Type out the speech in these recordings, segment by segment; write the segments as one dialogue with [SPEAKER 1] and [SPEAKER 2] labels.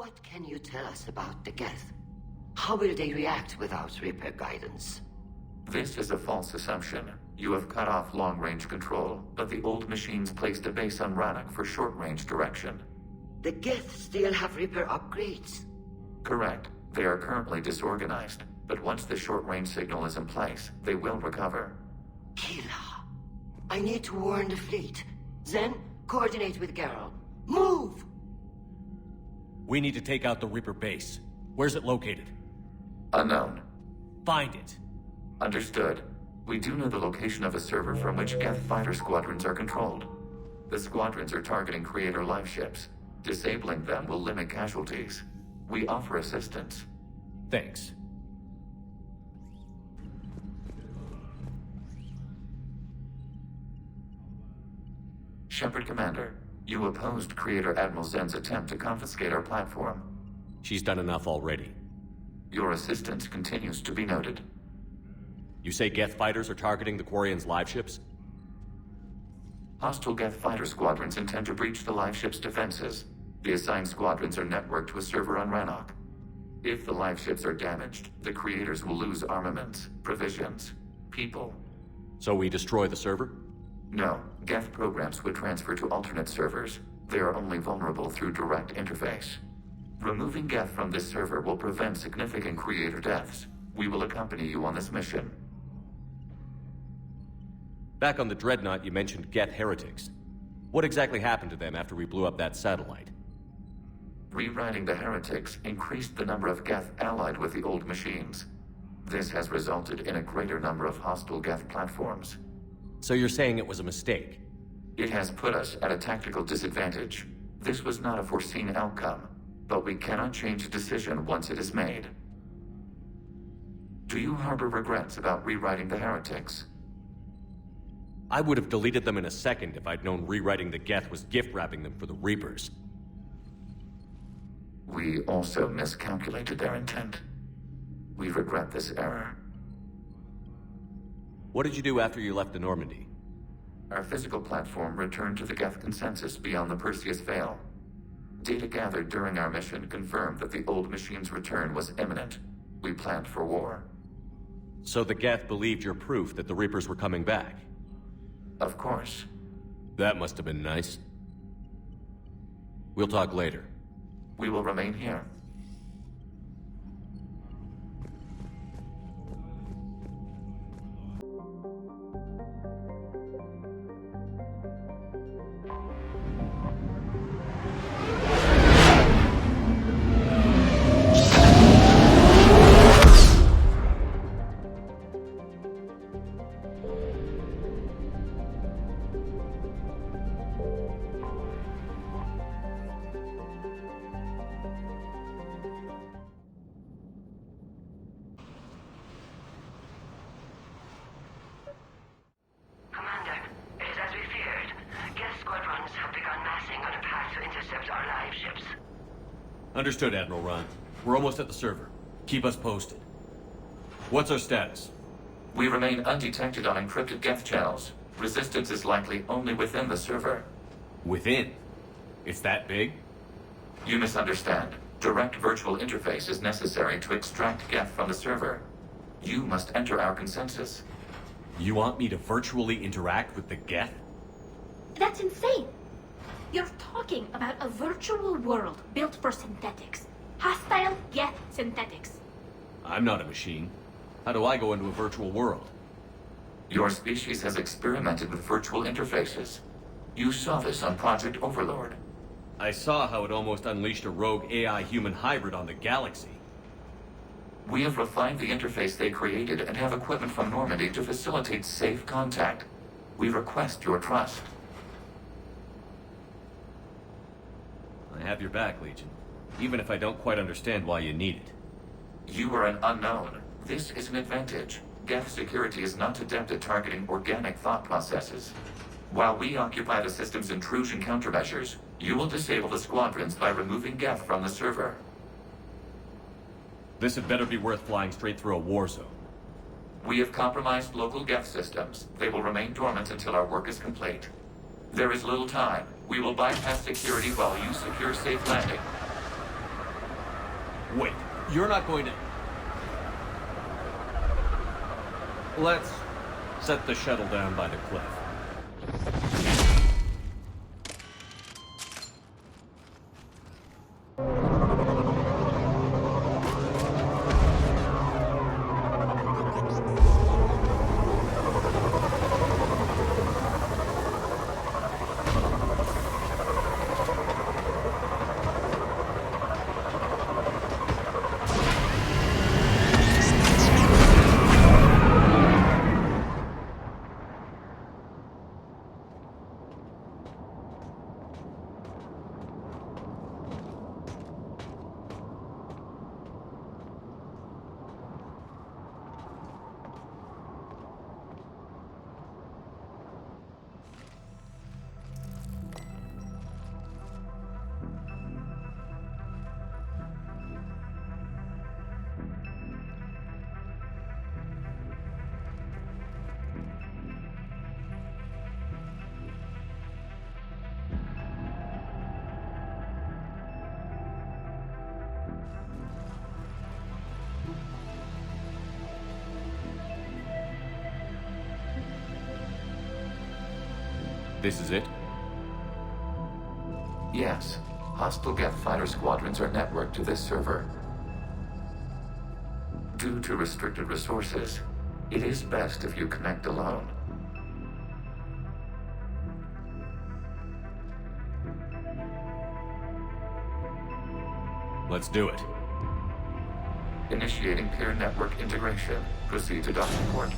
[SPEAKER 1] What can you tell us about the Geth? How will they react without Reaper guidance?
[SPEAKER 2] This is a false assumption. You have cut off long-range control, but the old machines placed a base on Rannoch for short-range direction.
[SPEAKER 1] The Geth still have Reaper upgrades?
[SPEAKER 2] Correct. They are currently disorganized, but once the short-range signal is in place, they will recover.
[SPEAKER 1] Kila, I need to warn the fleet. Then, coordinate with Garrel. Move!
[SPEAKER 3] We need to take out the Reaper base. Where's it located?
[SPEAKER 2] Unknown.
[SPEAKER 3] Find it.
[SPEAKER 2] Understood. We do know the location of a server from which Geth fighter squadrons are controlled. The squadrons are targeting Creator live ships. Disabling them will limit casualties. We offer assistance.
[SPEAKER 3] Thanks.
[SPEAKER 2] Shepard Commander, you opposed Creator Admiral Zen's attempt to confiscate our platform.
[SPEAKER 3] She's done enough already.
[SPEAKER 2] Your assistance continues to be noted.
[SPEAKER 3] You say Geth fighters are targeting the Quarians' live ships?
[SPEAKER 2] Hostile Geth fighter squadrons intend to breach the live ship's defenses. The assigned squadrons are networked to a server on Rannoch. If the live ships are damaged, the Creators will lose armaments, provisions, people.
[SPEAKER 3] So we destroy the server?
[SPEAKER 2] No, Geth programs would transfer to alternate servers. They are only vulnerable through direct interface. Removing Geth from this server will prevent significant Creator deaths. We will accompany you on this mission.
[SPEAKER 3] Back on the Dreadnought, you mentioned Geth heretics. What exactly happened to them after we blew up that satellite?
[SPEAKER 2] Rewriting the heretics increased the number of Geth allied with the old machines. This has resulted in a greater number of hostile Geth platforms.
[SPEAKER 3] So you're saying it was a mistake?
[SPEAKER 2] It has put us at a tactical disadvantage. This was not a foreseen outcome, but we cannot change a decision once it is made. Do you harbor regrets about rewriting the heretics?
[SPEAKER 3] I would have deleted them in a second if I'd known rewriting the Geth was gift-wrapping them for the Reapers.
[SPEAKER 2] We also miscalculated their intent. We regret this error.
[SPEAKER 3] What did you do after you left the Normandy?
[SPEAKER 2] Our physical platform returned to the Geth consensus beyond the Perseus Veil. Data gathered during our mission confirmed that the old machine's return was imminent. We planned for war.
[SPEAKER 3] So the Geth believed your proof that the Reapers were coming back?
[SPEAKER 2] Of course.
[SPEAKER 3] That must have been nice. We'll talk later.
[SPEAKER 2] We will remain here.
[SPEAKER 1] Commander, it is as we feared. Geth squadrons have begun massing on a path to intercept our live ships.
[SPEAKER 3] Understood, Admiral Ron. We're almost at the server. Keep us posted. What's our status?
[SPEAKER 2] We remain undetected on encrypted Geth channels. Resistance is likely only within the server.
[SPEAKER 3] Within? It's that big?
[SPEAKER 2] You misunderstand. Direct virtual interface is necessary to extract Geth from the server. You must enter our consensus.
[SPEAKER 3] You want me to virtually interact with the Geth?
[SPEAKER 4] That's insane! You're talking about a virtual world built for synthetics. Hostile Geth synthetics.
[SPEAKER 3] I'm not a machine. How do I go into a virtual world?
[SPEAKER 2] Your species has experimented with virtual interfaces. You saw this on Project Overlord.
[SPEAKER 3] I saw how it almost unleashed a rogue AI-human hybrid on the galaxy.
[SPEAKER 2] We have refined the interface they created and have equipment from Normandy to facilitate safe contact. We request your trust.
[SPEAKER 3] I have your back, Legion. Even if I don't quite understand why you need it.
[SPEAKER 2] You are an unknown. This is an advantage. Geth security is not adept at targeting organic thought processes. While we occupy the system's intrusion countermeasures, you will disable the squadrons by removing Geth from the server.
[SPEAKER 3] This had better be worth flying straight through a war zone.
[SPEAKER 2] We have compromised local Geth systems. They will remain dormant until our work is complete. There is little time. We will bypass security while you secure safe landing.
[SPEAKER 3] Wait, you're not going to... Let's set the shuttle down by the cliff. This is it?
[SPEAKER 2] Yes. Hostile Geth fighter squadrons are networked to this server. Due to restricted resources, it is best if you connect alone.
[SPEAKER 3] Let's do it.
[SPEAKER 2] Initiating peer network integration. Proceed to docking port.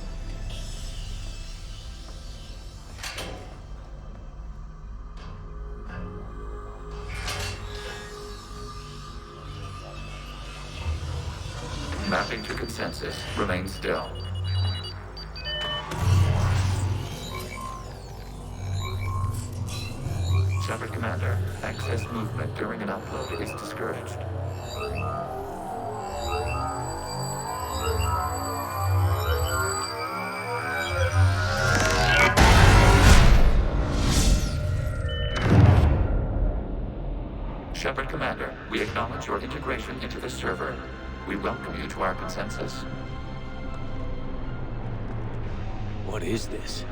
[SPEAKER 2] Mapping to consensus. Remain still. Shepard Commander, excess movement during an upload is discouraged. Shepard Commander, we acknowledge your integration into the server. We welcome you to our consensus.
[SPEAKER 3] What is this?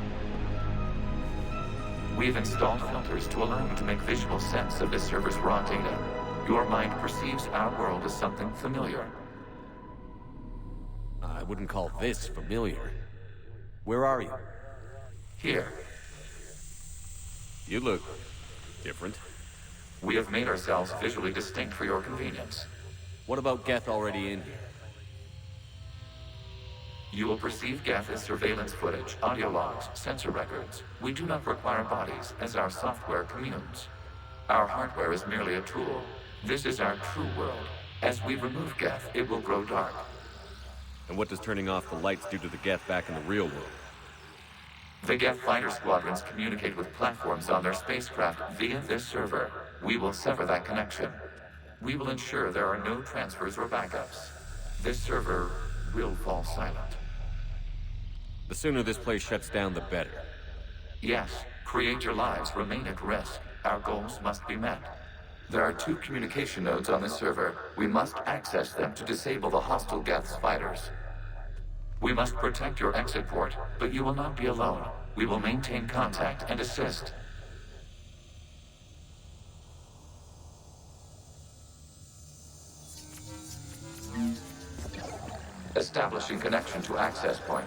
[SPEAKER 2] We've installed filters to allow you to make visual sense of this server's raw data. Your mind perceives our world as something familiar.
[SPEAKER 3] I wouldn't call this familiar. Where are you?
[SPEAKER 2] Here,
[SPEAKER 3] You look... different.
[SPEAKER 2] we have made ourselves visually distinct for your convenience.
[SPEAKER 3] What about Geth already in here?
[SPEAKER 2] You will perceive Geth as surveillance footage, audio logs, sensor records. We do not require bodies, as our software communes. Our hardware is merely a tool. This is our true world. As we remove Geth, it will grow dark.
[SPEAKER 3] And what does turning off the lights do to the Geth back in the real world?
[SPEAKER 2] The Geth fighter squadrons communicate with platforms on their spacecraft via this server. We will sever that connection. We will ensure there are no transfers or backups. This server will fall silent.
[SPEAKER 3] The sooner this place shuts down, the better.
[SPEAKER 2] Yes, create your lives remain at risk. Our goals must be met. There are 2 communication nodes on this server. We must access them to disable the hostile Geth's fighters. We must protect your exit port, but you will not be alone. We will maintain contact and assist. Establishing connection to access point.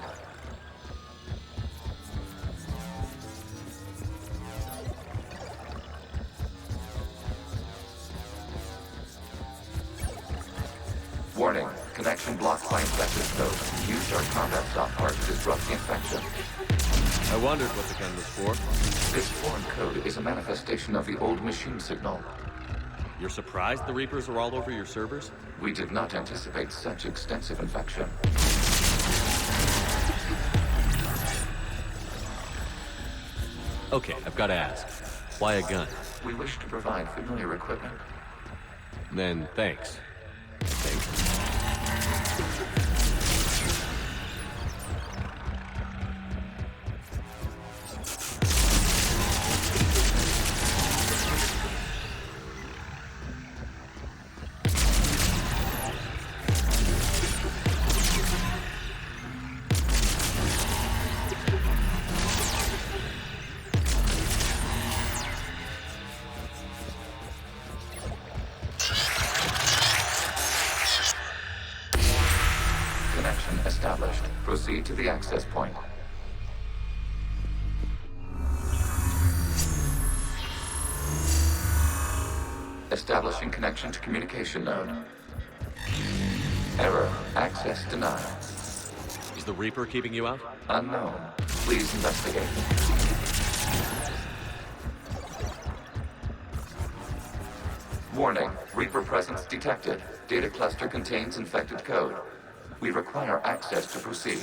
[SPEAKER 2] Warning, connection blocked by infected node. Use our combat software to disrupt the infection.
[SPEAKER 3] I wondered what the gun was for.
[SPEAKER 2] This foreign code is a manifestation of the old machine signal.
[SPEAKER 3] You're surprised the Reapers are all over your servers?
[SPEAKER 2] We did not anticipate such extensive infection.
[SPEAKER 3] Okay, I've got to ask. Why a gun?
[SPEAKER 2] We wish to provide familiar equipment.
[SPEAKER 3] Then, thanks. Thanks.
[SPEAKER 2] proceed to the access point. Establishing connection to communication node. Error. Access denied.
[SPEAKER 3] Is the Reaper keeping you out?
[SPEAKER 2] Unknown. Please investigate. Warning. Reaper presence detected. Data cluster contains infected code. We require access to proceed.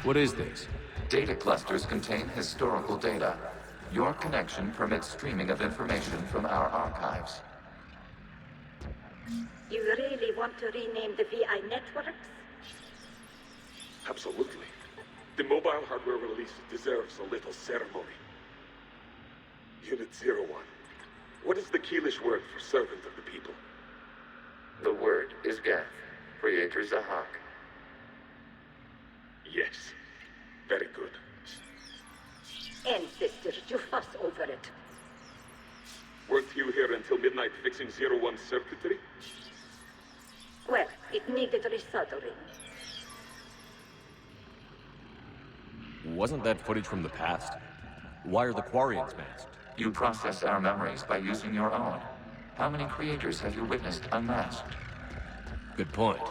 [SPEAKER 3] What is this?
[SPEAKER 2] Data clusters contain historical data. Your connection permits streaming of information from our archives.
[SPEAKER 5] You really want to rename the VI networks?
[SPEAKER 6] Absolutely. The mobile hardware release deserves a little ceremony. Unit 01. What is the Keelish word for servant of the people?
[SPEAKER 2] The word is Geth, Creator Zahak.
[SPEAKER 6] Yes. Very good.
[SPEAKER 5] Ancestors, you fuss over it.
[SPEAKER 6] Weren't you here until midnight fixing 01's circuitry?
[SPEAKER 5] Well, it needed resoldering.
[SPEAKER 3] Wasn't that footage from the past? Why are the Quarians masked?
[SPEAKER 2] You process our memories by using your own. How many creators have you witnessed unmasked?
[SPEAKER 3] Good point.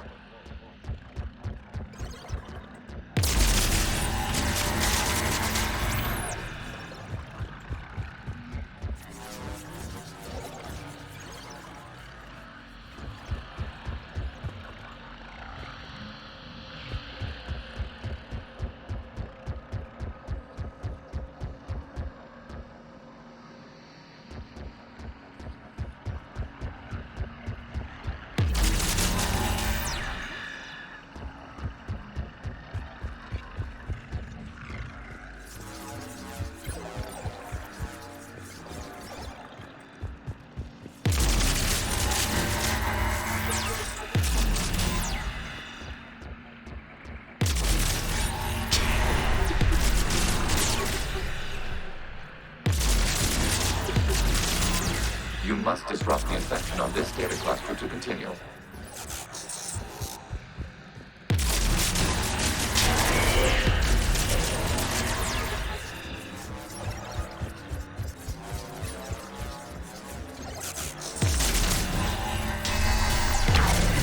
[SPEAKER 2] You must disrupt the infection on this data cluster to continue.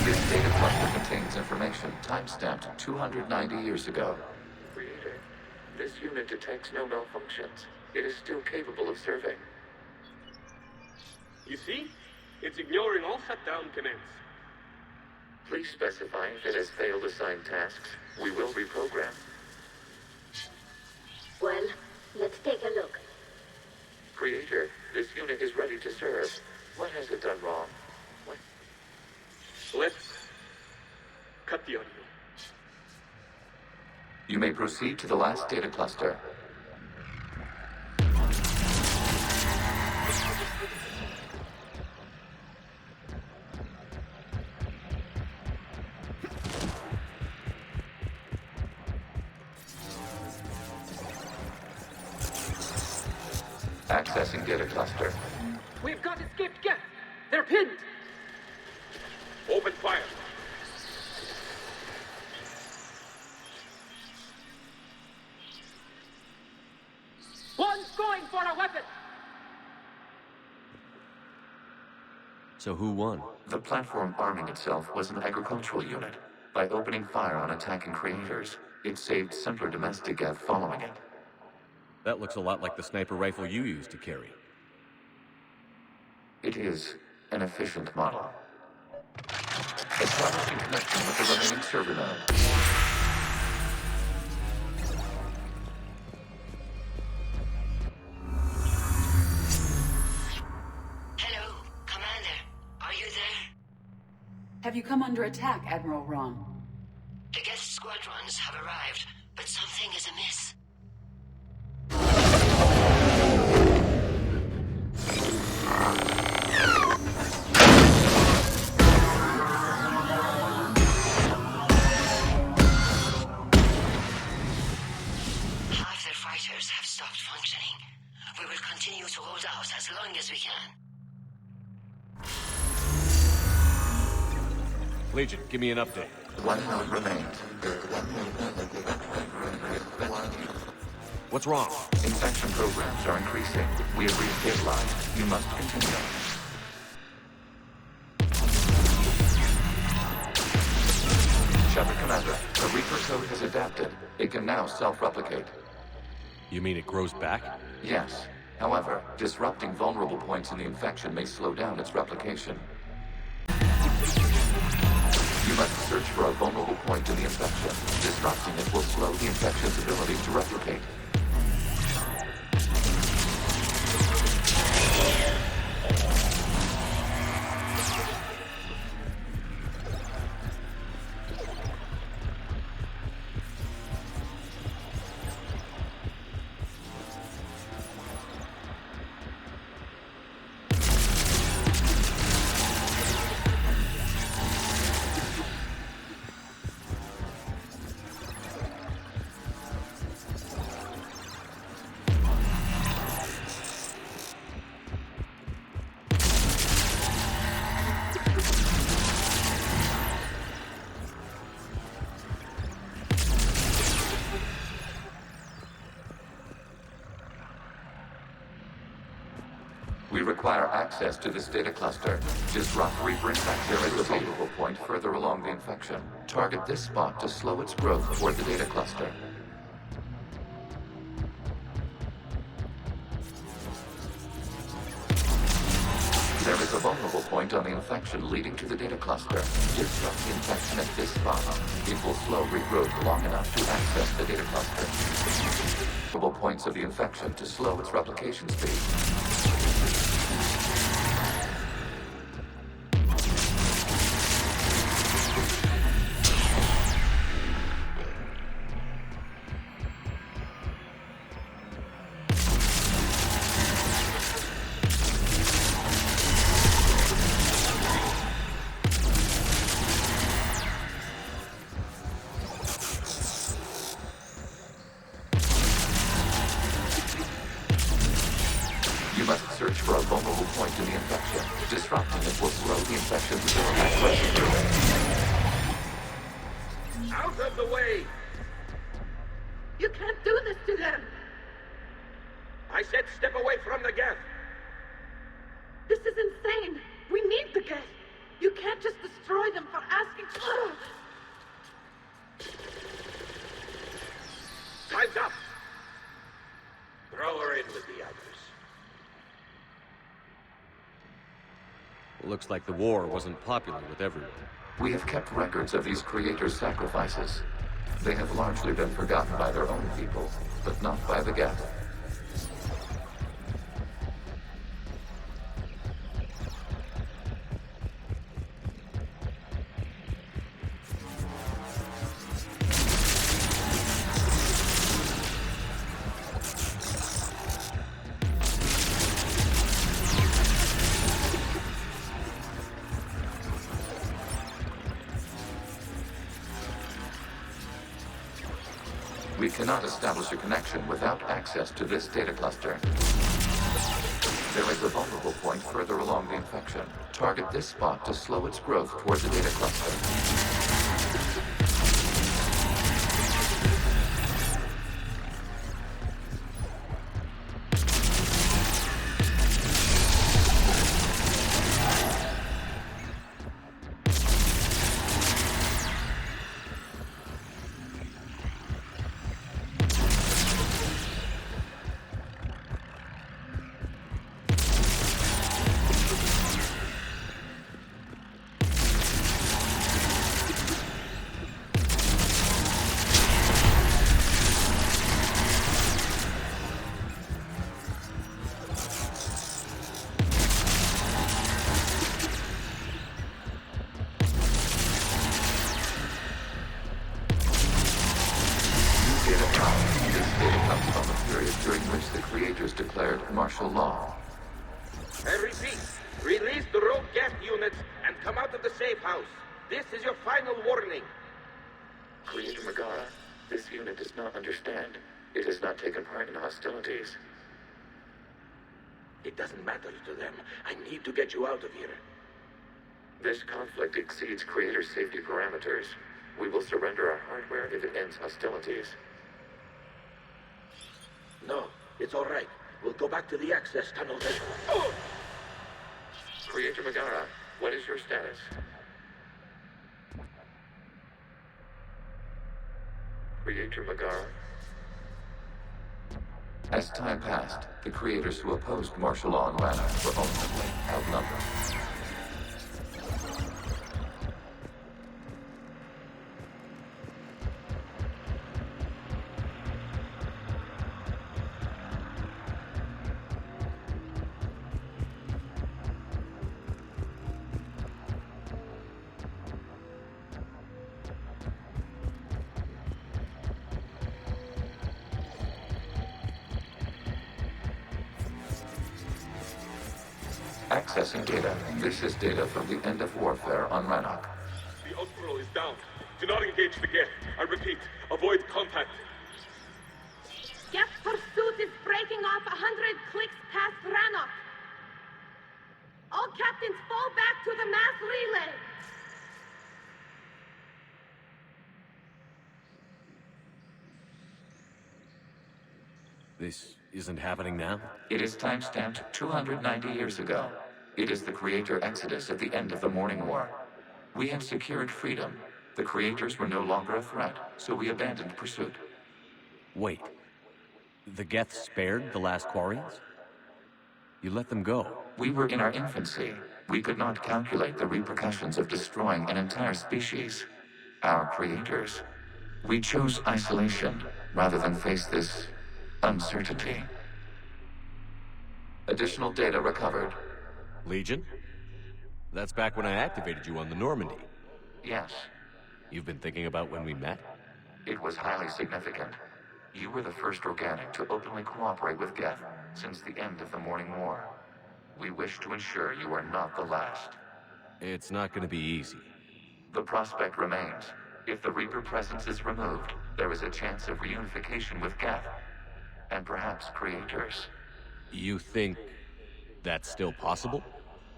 [SPEAKER 2] This data cluster contains information time-stamped 290 years ago. Creator, this unit detects no malfunctions. It is still capable of serving.
[SPEAKER 6] You see? It's ignoring all shutdown commands.
[SPEAKER 2] Please specify if it has failed assigned tasks. We will reprogram.
[SPEAKER 5] Well, let's take a look.
[SPEAKER 2] Creator, this unit is ready to serve. What has it done wrong? What?
[SPEAKER 6] Let's cut the audio.
[SPEAKER 2] You may proceed to the last data cluster. Accessing data cluster.
[SPEAKER 7] We've got escaped Geth. They're pinned.
[SPEAKER 6] Open fire.
[SPEAKER 7] One's going for a weapon.
[SPEAKER 3] So who won?
[SPEAKER 2] The platform arming itself was an agricultural unit. By opening fire on attacking creators, it saved simpler domestic Geth following it.
[SPEAKER 3] That looks a lot like the sniper rifle you used to carry.
[SPEAKER 2] It is an efficient model. Establishing connection with the remaining server node.
[SPEAKER 1] Hello, Commander. Are you there?
[SPEAKER 8] Have you come under attack, Admiral Ron?
[SPEAKER 1] The Geth Squadrons have arrived, but something is amiss. continue to hold out as long as we can.
[SPEAKER 3] Legion, give me an update.
[SPEAKER 2] One node remains.
[SPEAKER 3] What's wrong?
[SPEAKER 2] Infection programs are increasing. We have restabilized. You must continue. Shepard Commander, the Reaper code has adapted. It can now self-replicate.
[SPEAKER 3] You mean it grows back?
[SPEAKER 2] Yes. However, disrupting vulnerable points in the infection may slow down its replication. You must search for a vulnerable point in the infection. Disrupting it will slow the infection's ability to replicate. We require access to this data cluster. Disrupt Reaper infection. There is a vulnerable point further along the infection. Target this spot to slow its growth toward the data cluster. There is a vulnerable point on the infection leading to the data cluster. Disrupt the infection at this spot. It will slow regrowth long enough to access the data cluster. Vulnerable points of the infection to slow its replication speed. You must search for a vulnerable point in the infection. Disrupting it will slow the infection's ability to through.
[SPEAKER 7] Out of the way! You can't do this to them! I said step away from the Geth!
[SPEAKER 5] This is insane! We need the Geth! You can't just destroy them for asking for...
[SPEAKER 7] Time's up! Throw her in with the others.
[SPEAKER 3] Looks like the war wasn't popular with everyone.
[SPEAKER 2] We have kept records of these creators' sacrifices. They have largely been forgotten by their own people, but not by the Geth. We cannot establish a connection without access to this data cluster. There is a vulnerable point further along the infection. Target this spot to slow its growth toward the data cluster. During which the creators declared martial law.
[SPEAKER 7] I repeat, release the rogue Geth units and come out of the safe house. This is your final warning.
[SPEAKER 2] Creator Megara, this unit does not understand. It has not taken part in hostilities.
[SPEAKER 7] It doesn't matter to them. I need to get you out of here.
[SPEAKER 2] This conflict exceeds Creator's safety parameters. We will surrender our hardware if it ends hostilities.
[SPEAKER 7] No, it's all right. We'll go back to the access tunnel then. Oh!
[SPEAKER 2] Creator Megara, what is your status? Creator Megara? As time passed, the creators who opposed martial law in Rannoch were ultimately outnumbered. Accessing data. This is data from the end of warfare on Rannoch.
[SPEAKER 6] The Outpool is down. Do not engage the Geth. I repeat, avoid contact.
[SPEAKER 5] Geth pursuit is breaking off 100 clicks past Rannoch. All captains fall back to the mass relay.
[SPEAKER 3] This isn't happening now?
[SPEAKER 2] It is timestamped 290 years ago. It is the Creator Exodus at the end of the Morning War. We had secured freedom. The Creators were no longer a threat, so we abandoned pursuit.
[SPEAKER 3] Wait. The Geth spared the last Quarians? You let them go?
[SPEAKER 2] We were in our infancy. We could not calculate the repercussions of destroying an entire species. Our Creators. We chose isolation rather than face this uncertainty. Additional data recovered.
[SPEAKER 3] Legion? That's back when I activated you on the Normandy.
[SPEAKER 2] Yes,
[SPEAKER 3] You've been thinking about when we met?
[SPEAKER 2] it was highly significant. You were the first organic to openly cooperate with Geth since the end of the Morning War. We wish to ensure you are not the last.
[SPEAKER 3] It's not gonna be easy.
[SPEAKER 2] The prospect remains. If the Reaper presence is removed, there is a chance of reunification with Geth, and perhaps Creators.
[SPEAKER 3] You think that's still possible?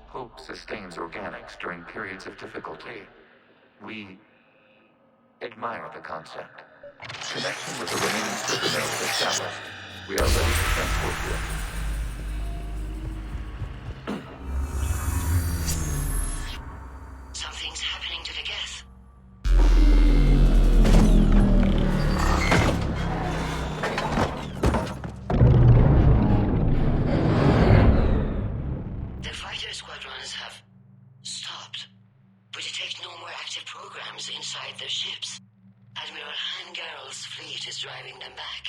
[SPEAKER 2] Hope sustains organics during periods of difficulty. We admire the concept. Connection with the remaining supernovae is established. We are ready to transport you.
[SPEAKER 1] Something's happening to the Geth. The fighter squadrons have stopped. We detect no more active programs inside their ships. Admiral Hangarl's fleet is driving them back.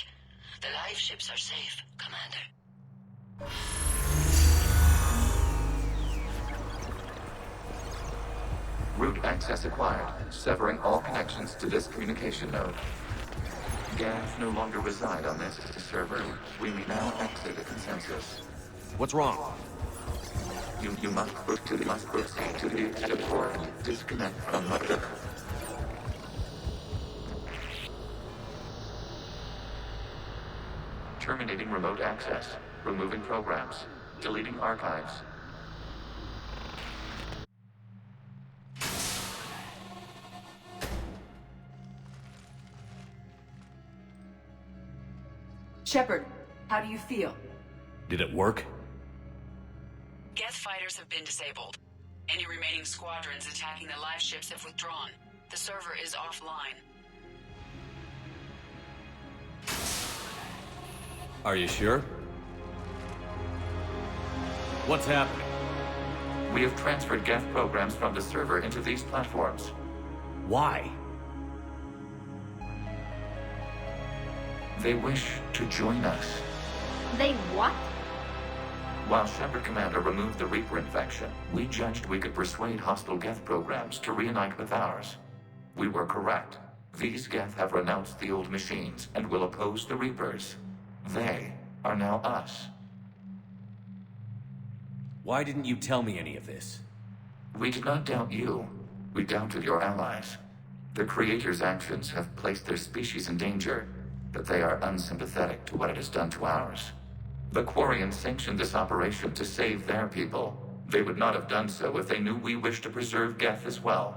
[SPEAKER 1] The live ships are safe, Commander.
[SPEAKER 2] Route access acquired, severing all connections to this communication node. Geth no longer reside on this server. We may now exit the consensus.
[SPEAKER 3] What's wrong?
[SPEAKER 2] You must proceed to the exit port. Disconnect from the... Terminating remote access. Removing programs. Deleting archives.
[SPEAKER 8] Shepard, how do you feel?
[SPEAKER 3] Did it work?
[SPEAKER 9] Geth fighters have been disabled. Any remaining squadrons attacking the live ships have withdrawn. The server is offline.
[SPEAKER 3] Are you sure? What's happening?
[SPEAKER 2] We have transferred Geth programs from the server into these platforms.
[SPEAKER 3] Why?
[SPEAKER 2] They wish to join us.
[SPEAKER 4] They what?
[SPEAKER 2] While Shepard Commander removed the Reaper infection, we judged we could persuade hostile Geth programs to reunite with ours. We were correct. These Geth have renounced the old machines and will oppose the Reapers. They are now us.
[SPEAKER 3] Why didn't you tell me any of this?
[SPEAKER 2] We did not doubt you. We doubted your allies. The Creator's actions have placed their species in danger, but they are unsympathetic to what it has done to ours. The Quarians sanctioned this operation to save their people. They would not have done so if they knew we wished to preserve Geth as well.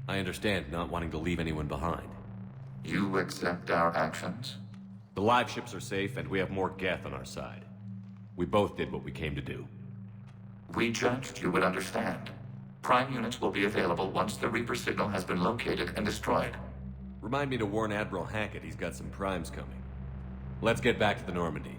[SPEAKER 3] I understand not wanting to leave anyone behind.
[SPEAKER 2] You accept our actions?
[SPEAKER 3] The live ships are safe, and we have more Geth on our side. We both did what we came to do.
[SPEAKER 2] We judged you would understand. Prime units will be available once the Reaper signal has been located and destroyed.
[SPEAKER 3] Remind me to warn Admiral Hackett he's got some primes coming. Let's get back to the Normandy.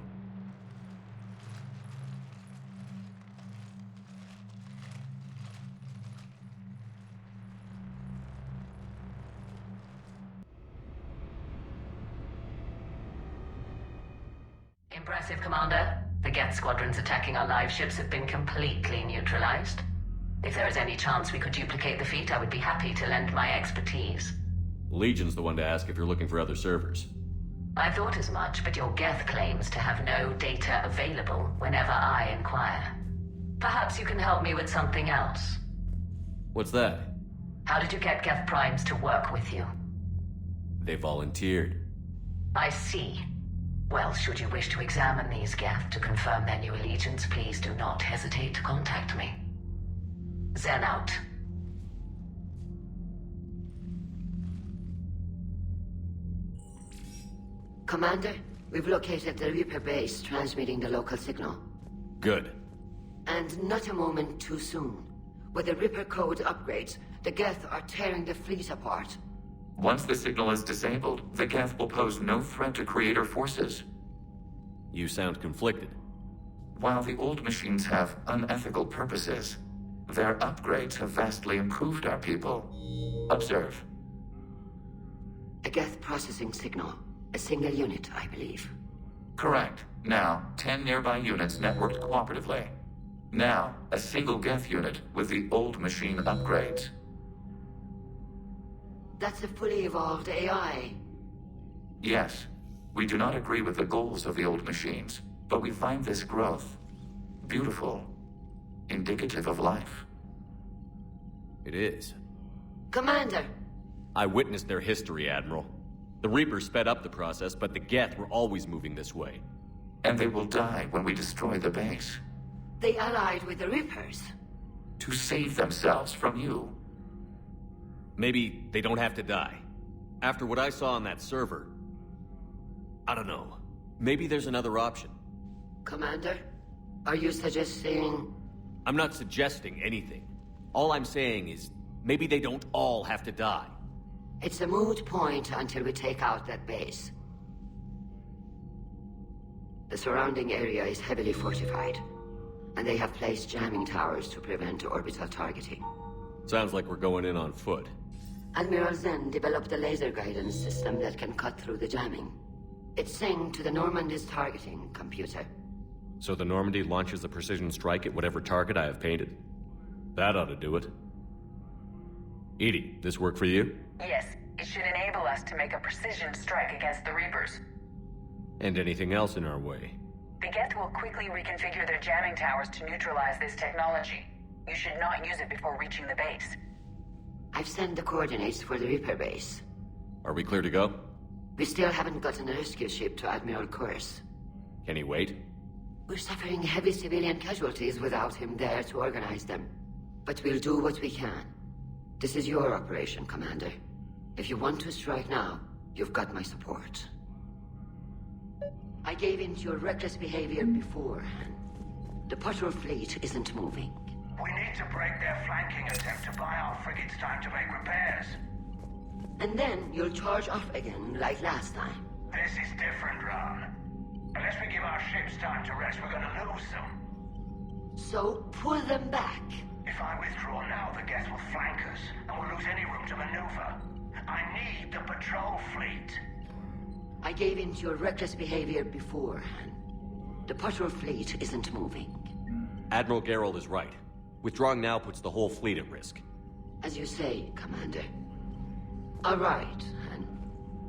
[SPEAKER 1] Impressive, Commander. The Geth squadrons attacking our live ships have been completely neutralized. If there is any chance we could duplicate the feat, I would be happy to lend my expertise.
[SPEAKER 3] Legion's the one to ask if you're looking for other servers.
[SPEAKER 1] I thought as much, but your Geth claims to have no data available whenever I inquire. Perhaps you can help me with something else.
[SPEAKER 3] What's that?
[SPEAKER 1] How did you get Geth primes to work with you?
[SPEAKER 3] They volunteered.
[SPEAKER 1] I see. Well, should you wish to examine these Geth to confirm their new allegiance, please do not hesitate to contact me. Zen out. Commander, we've located the Reaper base transmitting the local signal.
[SPEAKER 3] Good.
[SPEAKER 1] And not a moment too soon. With the Reaper code upgrades, the Geth are tearing the fleet apart.
[SPEAKER 2] Once the signal is disabled, the Geth will pose no threat to Creator forces.
[SPEAKER 3] You sound conflicted.
[SPEAKER 2] While the old machines have unethical purposes, their upgrades have vastly improved our people. Observe.
[SPEAKER 1] A Geth processing signal. A single unit, I believe.
[SPEAKER 2] Correct. Now, 10 nearby units networked cooperatively. Now, a single Geth unit with the old machine upgrades.
[SPEAKER 1] That's a fully evolved AI.
[SPEAKER 2] Yes. We do not agree with the goals of the old machines, but we find this growth beautiful, indicative of life.
[SPEAKER 3] It is.
[SPEAKER 1] Commander!
[SPEAKER 3] I witnessed their history, Admiral. The Reapers sped up the process, but the Geth were always moving this way.
[SPEAKER 2] And they will die when we destroy the base.
[SPEAKER 1] They allied with the Reapers.
[SPEAKER 2] To save themselves from you.
[SPEAKER 3] Maybe they don't have to die. After what I saw on that server, I don't know. Maybe there's another option.
[SPEAKER 1] Commander, are you suggesting...
[SPEAKER 3] I'm not suggesting anything. All I'm saying is, maybe they don't all have to die.
[SPEAKER 1] It's a moot point until we take out that base. The surrounding area is heavily fortified, and they have placed jamming towers to prevent orbital targeting.
[SPEAKER 3] Sounds like we're going in on foot.
[SPEAKER 1] Admiral Zen developed a laser guidance system that can cut through the jamming. It's synced to the Normandy's targeting computer.
[SPEAKER 3] So the Normandy launches a precision strike at whatever target I have painted? That ought to do it. Edie, this work for you?
[SPEAKER 9] Yes, it should enable us to make a precision strike against the Reapers.
[SPEAKER 3] And anything else in our way?
[SPEAKER 9] The Geth will quickly reconfigure their jamming towers to neutralize this technology. You should not use it before reaching the base.
[SPEAKER 1] I've sent the coordinates for the Reaper base.
[SPEAKER 3] Are we clear to go?
[SPEAKER 1] We still haven't gotten a rescue ship to Admiral Kurz.
[SPEAKER 3] Can he wait?
[SPEAKER 1] We're suffering heavy civilian casualties without him there to organize them. But we'll do what we can. This is your operation, Commander. If you want to strike now, you've got my support. I gave in to your reckless behavior beforehand. The patrol fleet isn't moving.
[SPEAKER 7] We need to break their flanking attempt to buy our frigates time to make repairs.
[SPEAKER 1] And then you'll charge off again, like last time.
[SPEAKER 7] This is different, Ron. Unless we give our ships time to rest, we're gonna lose them.
[SPEAKER 1] So, pull them back.
[SPEAKER 7] If I withdraw now, the Geth will flank us, and we'll lose any room to maneuver. I need the patrol fleet.
[SPEAKER 1] I gave in to your reckless behavior beforehand. The patrol fleet isn't moving.
[SPEAKER 3] Admiral Geralt is right. Withdrawing now puts the whole fleet at risk.
[SPEAKER 1] As you say, Commander. All right, and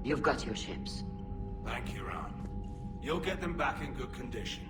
[SPEAKER 1] you've got your ships.
[SPEAKER 10] Thank you, Ron. You'll get them back in good condition.